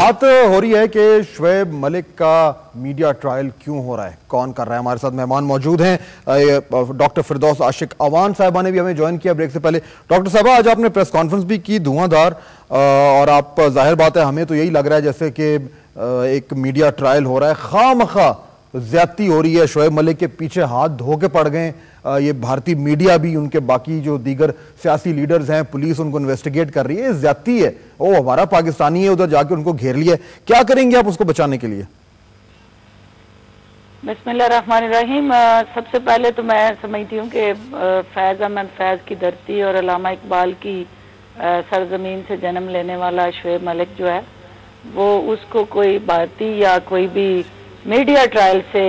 बात हो रही है कि शोएब मलिक का मीडिया ट्रायल क्यों हो रहा है, कौन कर रहा है। हमारे साथ मेहमान मौजूद हैं, डॉक्टर फिरदौस आशिक अवान साहिबा ने भी हमें ज्वाइन किया ब्रेक से पहले। डॉक्टर साहबा, आज आपने प्रेस कॉन्फ्रेंस भी की धुआंधार, और आप जाहिर बात है हमें तो यही लग रहा है जैसे कि एक मीडिया ट्रायल हो रहा है, खामखा ज्यादती हो रही है, शोएब मलिक के पीछे हाथ धो के पड़ गए ये भारतीय मीडिया भी, उनके बाकी जो दीगर सियासी लीडर्स हैं, पुलिस उनको इन्वेस्टिगेट कर रही है, ज्यादती है। वो हमारा पाकिस्तानी है, उधर जाके उनको घेर लिया। क्या करेंगे आप उसको बचाने के लिए? बिस्मिल्लाहिर्रहमानिर्रहीम। सबसे पहले तो मैं समझती हूँ कि फैज अहमद फैज की धरती और अल्लामा इकबाल की सरजमीन से जन्म लेने वाला शोएब मलिक जो है, वो उसको कोई भारतीय या कोई भी मीडिया ट्रायल से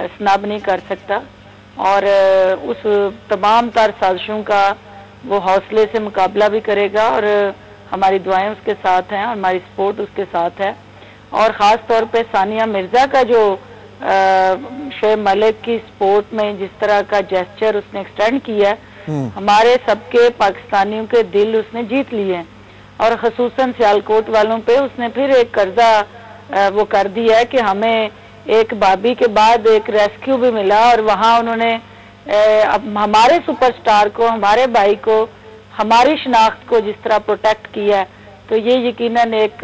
स्नब नहीं कर सकता, और उस तमाम तर साजिशों का वो हौसले से मुकाबला भी करेगा, और हमारी दुआएं उसके साथ हैं, हमारी सपोर्ट उसके साथ है। और ख़ास तौर पे सानिया मिर्ज़ा का जो शोएब मलिक की सपोर्ट में जिस तरह का जेस्चर उसने एक्सटेंड किया है, हमारे सबके पाकिस्तानियों के दिल उसने जीत लिए हैं। और ख़ुसूसन सियालकोट वालों पे उसने फिर एक कर्जा वो कर दिया है कि हमें एक बाबी के बाद एक रेस्क्यू भी मिला, और वहाँ उन्होंने हमारे सुपरस्टार को, हमारे भाई को, हमारी शनाख्त को जिस तरह प्रोटेक्ट किया है, तो ये यकीनन एक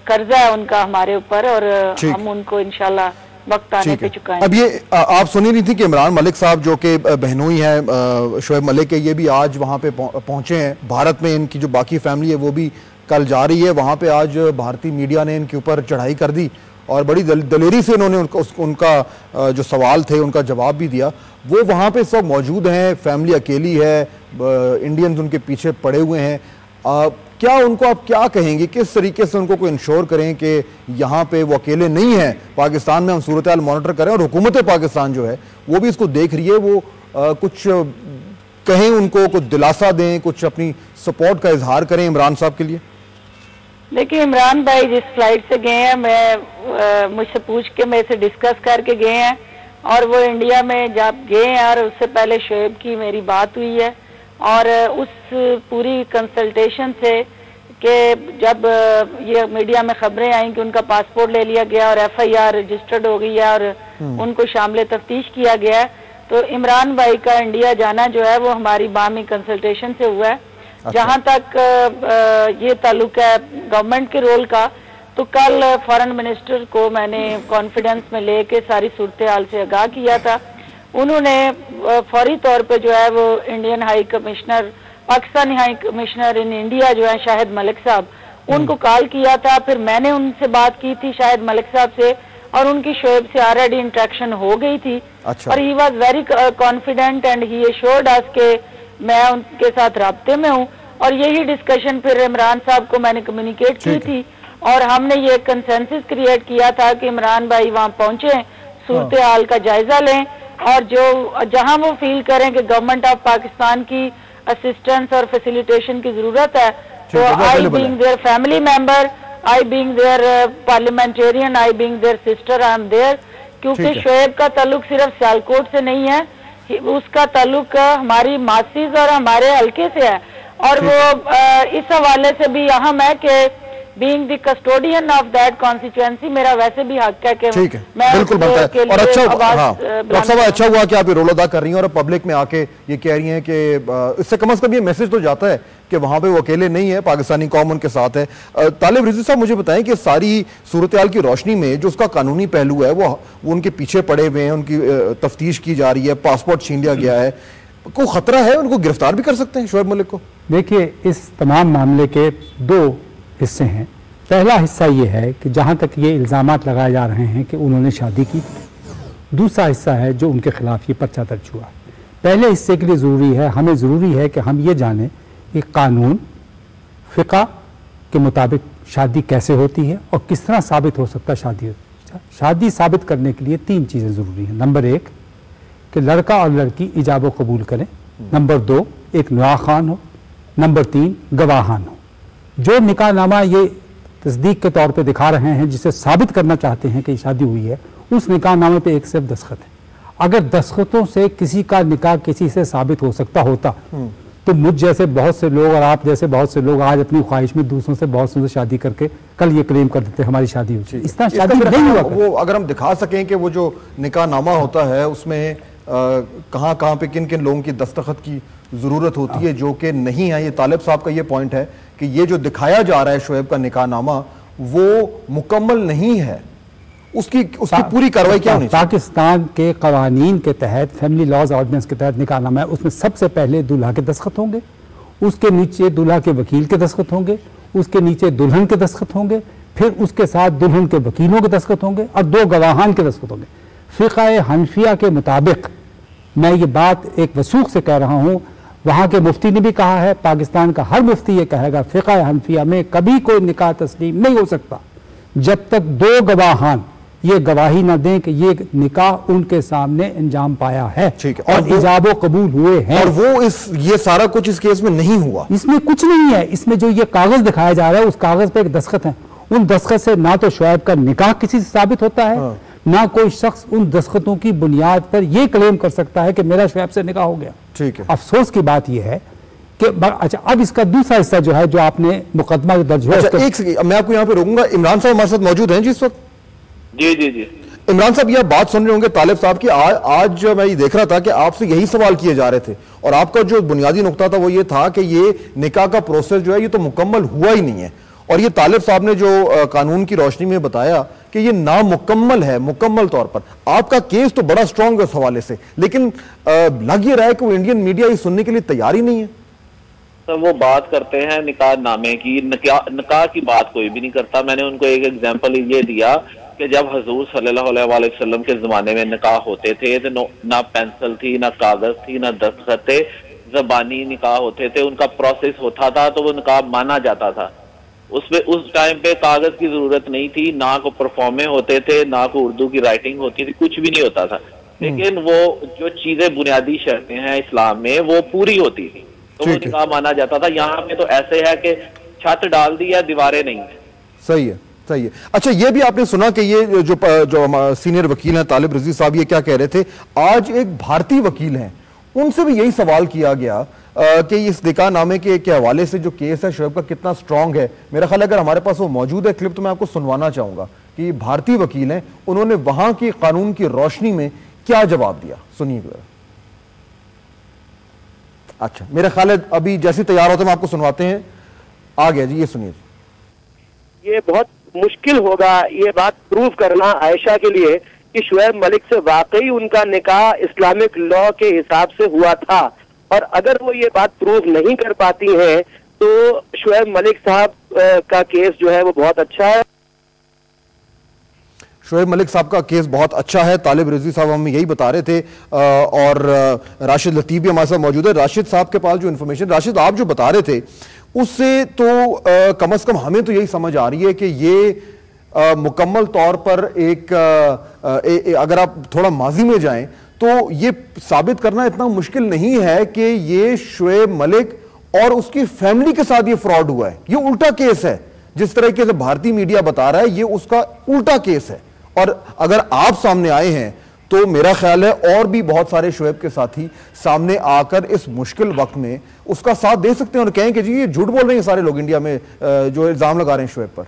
कर्जा है उनका हमारे ऊपर, और हम उनको इंशाल्लाह वक्त आने पे चुकाएंगे। अब ये आप सुनी रही थी कि इमरान मलिक साहब जो कि बहनोई हैं शोएब मलिक के, ये भी आज वहाँ पे पहुँचे हैं भारत में। इनकी जो बाकी फैमिली है वो भी कल जा रही है वहाँ पे। आज भारतीय मीडिया ने इनके ऊपर चढ़ाई कर दी और बड़ी दलेरी से इन्होंने उनका जो सवाल थे उनका जवाब भी दिया। वो वहाँ पे सब मौजूद हैं, फैमिली अकेली है, इंडियंस उनके पीछे पड़े हुए हैं। क्या उनको आप क्या कहेंगे, किस तरीके से उनको कोई इंश्योर करें कि यहाँ पे वो अकेले नहीं हैं, पाकिस्तान में हम सूरत हाल मॉनिटर करें, और हुकूमत पाकिस्तान जो है वो भी इसको देख रही है, वो कुछ कहें, उनको कुछ दिलासा दें, कुछ अपनी सपोर्ट का इजहार करें इमरान साहब के लिए? देखिए, इमरान भाई जिस फ्लाइट से गए हैं, मैं मुझसे पूछ के मेरे से डिस्कस करके गए हैं, और वो इंडिया में जब गए हैं और उससे पहले शोएब की मेरी बात हुई है, और उस पूरी कंसल्टेशन से कि जब ये मीडिया में खबरें आई कि उनका पासपोर्ट ले लिया गया और FIR रजिस्टर्ड हो गई है और उनको शामिल तफ्तीश किया गया है, तो इमरान भाई का इंडिया जाना जो है वो हमारी बामी कंसल्टेशन से हुआ है। जहाँ तक ये ताल्लुक है गवर्नमेंट के रोल का, तो कल फॉरेन मिनिस्टर को मैंने कॉन्फिडेंस में लेके सारी सूरत हाल से आगाह किया था। उन्होंने फौरी तौर पे जो है वो Indian high commissioner, Pakistani high commissioner in India जो है शाहिद मलिक साहब, उनको कॉल किया था। फिर मैंने उनसे बात की थी शाहिद मलिक साहब से, और उनकी शोएब से ऑलरेडी इंटरेक्शन हो गई थी। अच्छा। और he was very confident and he assured us के मैं उनके साथ राब्ते में हूँ, और यही डिस्कशन फिर इमरान साहब को मैंने कम्युनिकेट की थी, और हमने ये कंसेंसस क्रिएट किया था कि इमरान भाई वहाँ पहुंचे, सूरत हाल का जायजा लें, और जो जहां वो फील करें कि गवर्नमेंट ऑफ पाकिस्तान की असिस्टेंस और फैसिलिटेशन की जरूरत है, तो I being their family member, I being their parliamentarian, I being their sister, I am there. क्योंकि शोएब का ताल्लुक सिर्फ सियालकोट से नहीं है, उसका ताल्लुक हमारी मासीज और हमारे हल्के से है, और वो इस हवाले से भी अहम है कि being the custodian of that constituency मेरा वैसे भी हक है कि मैं बिल्कुल बनता है। और अच्छा डॉक्टर साहब, अच्छा हुआ कि आप ये रोल अदा कर रही हैं और पब्लिक में आके ये कह रही हैं कि इससे कम से कम ये मैसेज तो जाता है कि वहां पे वो अकेले नहीं है, पाकिस्तानी कौम उनके साथ है। तालिब रिजवी साहब, मुझे बताएं कि सारी सूरत हाल की रोशनी में जो उसका कानूनी पहलू है वो उनके पीछे पड़े हुए हैं, उनकी तफ्तीश की जा रही है, पासपोर्ट छीन लिया गया है, कोई खतरा है उनको गिरफ्तार भी कर सकते हैं शोएब मलिक को? देखिए, इस तमाम मामले के दो हिस्से हैं। पहला हिस्सा ये है कि जहाँ तक ये इल्ज़ामात लगाए जा रहे हैं कि उन्होंने शादी की, दूसरा हिस्सा है जो उनके खिलाफ ये पर्चा दर्ज हुआ। पहले हिस्से के लिए ज़रूरी है, हमें ज़रूरी है कि हम ये जानें कि कानून फ़िक़ा के मुताबिक शादी कैसे होती है और किस तरह साबित हो सकता है शादी साबित करने के लिए 3 चीज़ें ज़रूरी हैं। नंबर 1 कि लड़का और लड़की इजाब कबूल करें, नंबर 2 एक निकाह खान हो, नंबर 3 गवाहान हो। जो निकाहनामा ये तस्दीक के तौर पे दिखा रहे हैं, जिसे साबित करना चाहते हैं कि शादी हुई है, उस निकाहनामे पे एक सिर्फ दस्तखत है। अगर दस्तखतों से किसी का निकाह किसी से साबित हो सकता होता तो मुझ जैसे बहुत से लोग और आप जैसे बहुत से लोग आज अपनी ख्वाहिश में दूसरों से बहुत से शादी करके कल ये क्लेम कर देते हमारी शादी हुई। इस तरह शादी नहीं हुआ। वो अगर हम दिखा सकें कि वो जो निकाह नामा होता है उसमें कहाँ कहाँ पे किन किन लोगों की दस्तखत की ज़रूरत होती है जो कि नहीं है। ये तालिब साहब का ये पॉइंट है कि ये जो दिखाया जा रहा है शुएब का निकाह नामा वो मुकम्मल नहीं है, उसकी पूरी कार्रवाई क्या होनी चाहिए? पाकिस्तान के कवानीन के तहत, फैमिली लॉज ऑर्डिनेंस के तहत निकाह नामा है, उसमें सबसे पहले दूल्हा के दस्तखत होंगे, उसके नीचे दूल्हा के वकील के दस्तखत होंगे, उसके नीचे दुल्हन के दस्तखत होंगे, फिर उसके साथ दुल्हन के वकीलों के दस्तखत होंगे और 2 गवाहान के दस्तखत होंगे। फ़िक़्ह हनफिया के मुताबिक, मैं ये बात एक वसूख से कह रहा हूँ, वहाँ के मुफ्ती ने भी कहा है, पाकिस्तान का हर मुफ्ती ये कहेगा, फ़िक़्ह हनफिया में कभी कोई निकाह तस्लीम नहीं हो सकता जब तक 2 गवाहान ये गवाही न दें कि ये निकाह उनके सामने अंजाम पाया है और इजाबो कबूल हुए हैं। और वो ये सारा कुछ इस केस में नहीं हुआ। इसमें कुछ नहीं है। इसमें जो ये कागज दिखाया जा रहा है उस कागज पे एक दस्तखत है, उन दस्तखत से ना तो शुएब का निकाह किसी से साबित होता है, ना कोई शख्स उन दस्तखतों की बुनियाद पर यह क्लेम कर सकता है कि मेरा शुएब से निकाह हो गया। ठीक है। अफसोस की बात यह है कि अच्छा, अब इसका दूसरा हिस्सा जो है, जो आपने मुकदमा दर्ज हुआ। अच्छा, एक सेकंड मैं आपको यहाँ पे रोकूंगा। इमरान साहब हमारे साथ मौजूद हैं जी इस वक्त? जी जी जी। इमरान साहब, ये बात सुन रहे होंगे तालिब साहब की। आज मैं ये देख रहा था कि आपसे यही सवाल किए जा रहे थे और आपका जो बुनियादी नुकता था वो ये था कि ये निकाह का प्रोसेस जो है ये तो मुकम्मल हुआ ही नहीं है। और ये तालिब साहब ने जो कानून की रोशनी में बताया कि ये नामुकम्मल है मुकम्मल तौर पर। आपका केस तो बड़ा स्ट्रांग है उस हवाले से, लेकिन लग ये रहा है कि वो इंडियन मीडिया ये सुनने के लिए तैयार ही नहीं है। तो वो बात करते हैं निकाह नामे की, निकाह की बात कोई भी नहीं करता। मैंने उनको एक एग्जांपल ये दिया कि जब हजूर सल्लल्लाहु अलैहि वसल्लम के ज़माने में निकाह होते थे तो ना पेंसिल थी, ना कागज़ थी, ना दस्तखत थे, ज़बानी निकाह होते थे, उनका प्रोसेस होता था तो वो निकाह माना जाता था। उसमें उस टाइम पे कागज़ की ज़रूरत नहीं थी, ना को परफॉर्मे होते थे, ना को उर्दू की राइटिंग होती थी, कुछ भी नहीं होता था। लेकिन वो जो चीज़ें बुनियादी शर्तें हैं इस्लाम में वो पूरी होती थी तो वो निकाह माना जाता था। यहाँ पे तो ऐसे है कि छत डाल दी है, दीवारें नहीं है। सही है, सही है। अच्छा, ये भी आपने सुना कि ये जो सीनियर वकील हैं तालिब रजी साहब, ये क्या कह रहे थे? आज एक भारतीय वकील हैं, उनसे भी यही सवाल किया गया कि इस निकाह नामे के हवाले से जो केस है शुएब का कितना स्ट्रांग है। मेरा ख्याल है अगर हमारे पास वो मौजूद है क्लिप तो मैं आपको सुनवाना चाहूंगा कि भारतीय वकील हैं, उन्होंने वहां की कानून की रोशनी में क्या जवाब दिया। सुनिए। अच्छा, मेरा ख्याल है अभी जैसे तैयार होते हैं आपको सुनवाते हैं। आ गया जी, ये सुनिए। ये बहुत मुश्किल होगा ये बात प्रूव करना आयशा के लिए कि शुएब मलिक से वाकई उनका निकाह इस्लामिक लॉ के हिसाब से हुआ था, और अगर वो ये बात प्रूव नहीं कर पाती हैं तो शुएब मलिक साहब का केस जो है वो बहुत अच्छा है। शुएब मलिक साहब का केस बहुत अच्छा है। तालिब रजी साहब हमें यही बता रहे थे और राशिद लतीफ़ भी हमारे साथ मौजूद है। राशिद साहब के पास जो इन्फॉर्मेशन, राशिद आप जो बता रहे थे उससे तो कम से कम हमें तो यही समझ आ रही है कि ये मुकम्मल तौर पर अगर आप थोड़ा माजी में जाएं तो ये साबित करना इतना मुश्किल नहीं है कि ये शुएब मलिक और उसकी फैमिली के साथ ये फ्रॉड हुआ है। ये उल्टा केस है, जिस तरीके से भारतीय मीडिया बता रहा है ये उसका उल्टा केस है। और अगर आप सामने आए हैं तो मेरा ख्याल है और भी बहुत सारे शुएब के साथी सामने आकर इस मुश्किल वक्त में उसका साथ दे सकते हैं और कहें कि जी ये झूठ बोल रहे हैं सारे लोग इंडिया में जो इल्जाम लगा रहे हैं शुएब पर।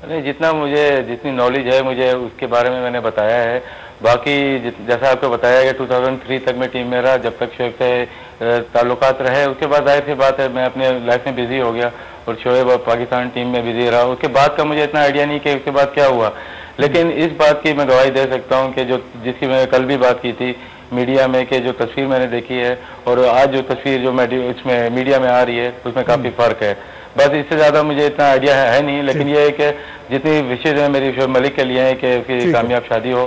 नहीं, जितनी नॉलेज है मुझे उसके बारे में मैंने बताया है। बाकी जैसा आपको बताया कि 2003 तक मैं टीम में रहा, जब तक शुएब से ताल्लुकात रहे। उसके बाद जाहिर सी बात है मैं अपने लाइफ में बिजी हो गया और शुएब पाकिस्तान टीम में बिजी रहा। उसके बाद का मुझे इतना आइडिया नहीं कि उसके बाद क्या हुआ, लेकिन इस बात की मैं गवाही दे सकता हूँ कि जिसकी मैंने कल भी बात की थी मीडिया में, कि जो तस्वीर मैंने देखी है और आज जो तस्वीर जो इसमें मीडिया में आ रही है उसमें काफ़ी फ़र्क है। बस इससे ज़्यादा मुझे इतना आइडिया है नहीं, लेकिन ये है कि जितनी विशेष है मेरी शुएब मलिक के लिए है कि उसकी कामयाब शादी हो।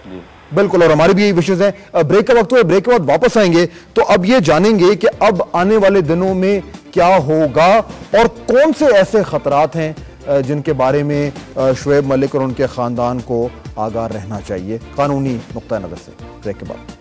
जी बिल्कुल, और हमारी भी यही विशेष है। ब्रेक का वक्त है, ब्रेक के बाद वापस आएंगे तो अब ये जानेंगे कि अब आने वाले दिनों में क्या होगा और कौन से ऐसे खतरात हैं जिनके बारे में शुएब मलिक और उनके खानदान को आगाह रहना चाहिए कानूनी नुक्ता नजर से। ब्रेक के बाद।